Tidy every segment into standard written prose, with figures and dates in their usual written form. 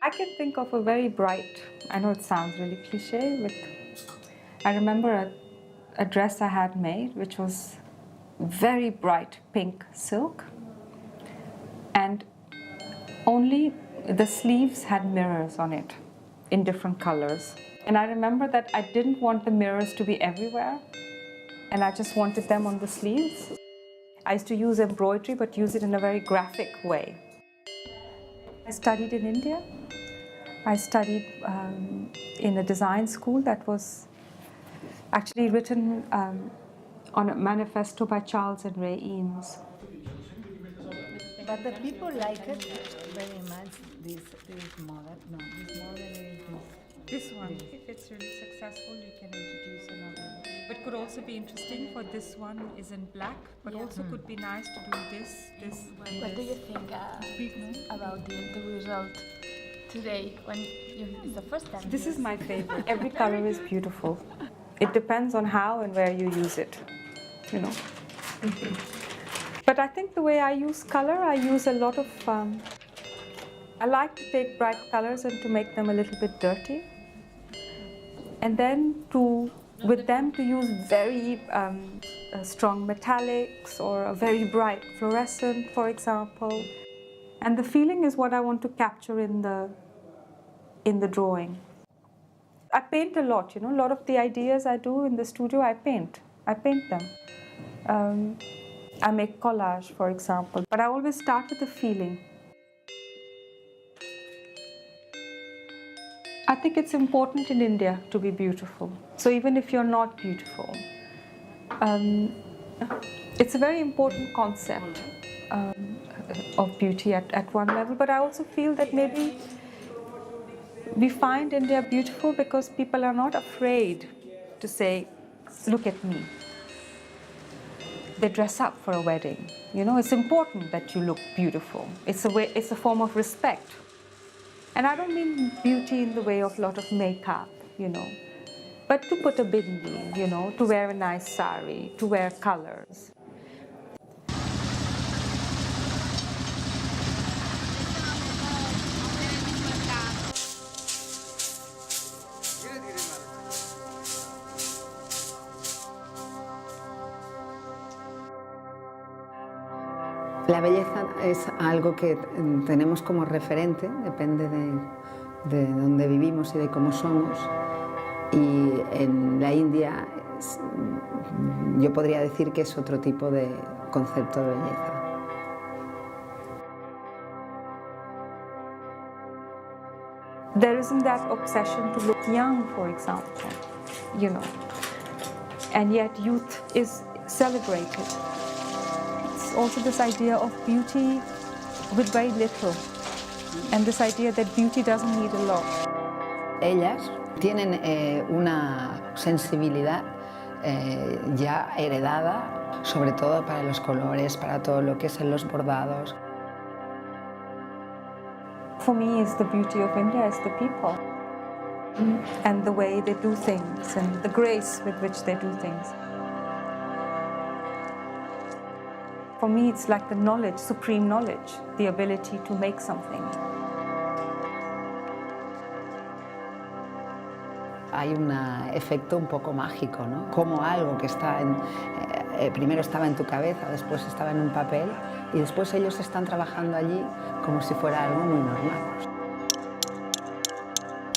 I can think of a very bright, I know it sounds really cliche, but I remember a dress I had made which was very bright pink silk, and only the sleeves had mirrors on it in different colors. And I remember that I didn't want the mirrors to be everywhere, and I just wanted them on the sleeves. I used to use embroidery, but use it in a very graphic way. I studied in India. I studied in a design school that was actually written on a manifesto by Charles and Ray Eames. But the people like it very much, this model. No, this model is This one, if it's really successful, you can introduce another. But could also be interesting for this one is in black, but also could be nice to do this. What do you think about the result today when it's the first time? This is my favorite. Every color is beautiful. It depends on how and where you use it, you know. But I think the way I use color, I use a lot of, I like to take bright colors and to make them a little bit dirty. And then with them to use very strong metallics or a very bright fluorescent, for example. And the feeling is what I want to capture in the drawing. I paint a lot, you know, a lot of the ideas I do in the studio, I paint them. I make collage, for example, but I always start with the feeling. I think it's important in India to be beautiful. So even if you're not beautiful, it's a very important concept of beauty at one level. But I also feel that maybe we find India beautiful because people are not afraid to say, look at me. They dress up for a wedding. You know, it's important that you look beautiful. It's a form of respect. And I don't mean beauty in the way of a lot of makeup, you know, but to put a bindi, you know, to wear a nice sari, to wear colors. La belleza es algo que tenemos como referente, depende de dónde vivimos y de cómo somos. Y en la India yo podría decir que es otro tipo de concepto de belleza. There isn't that obsession to look young, for example, you know, and yet youth is celebrated. Also this idea of beauty with very little, and this idea that beauty doesn't need a lot. Ellas tienen una sensibilidad ya heredada, sobre todo para los colores, para todo lo que es en los bordados. For me, is the beauty of India is the people and the way they do things and the grace with which they do things. For me, it's like the knowledge, supreme knowledge, the ability to make something. Hay un efecto un poco mágico, ¿no? Como algo que está primero estaba en tu cabeza, después estaba en un papel y después ellos están trabajando allí como si fuera algo muy normal.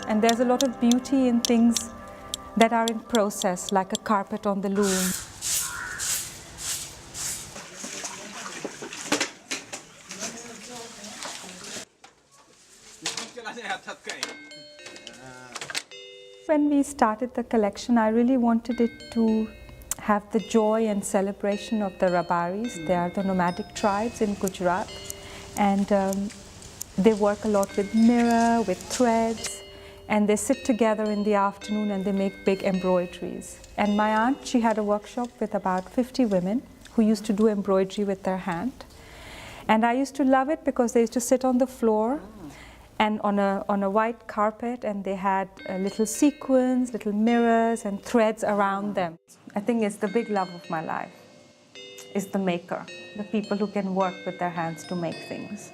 And there's a lot of beauty in things that are in process, like a carpet on the loom. When we started the collection, I really wanted it to have the joy and celebration of the Rabaris. They are the nomadic tribes in Gujarat, and they work a lot with mirror, with threads, and they sit together in the afternoon and they make big embroideries. And my aunt, she had a workshop with about 50 women who used to do embroidery with their hand. And I used to love it because they used to sit on the floor and on a white carpet, and they had little sequins, little mirrors and threads around them. I think it's the big love of my life, is the maker, the people who can work with their hands to make things.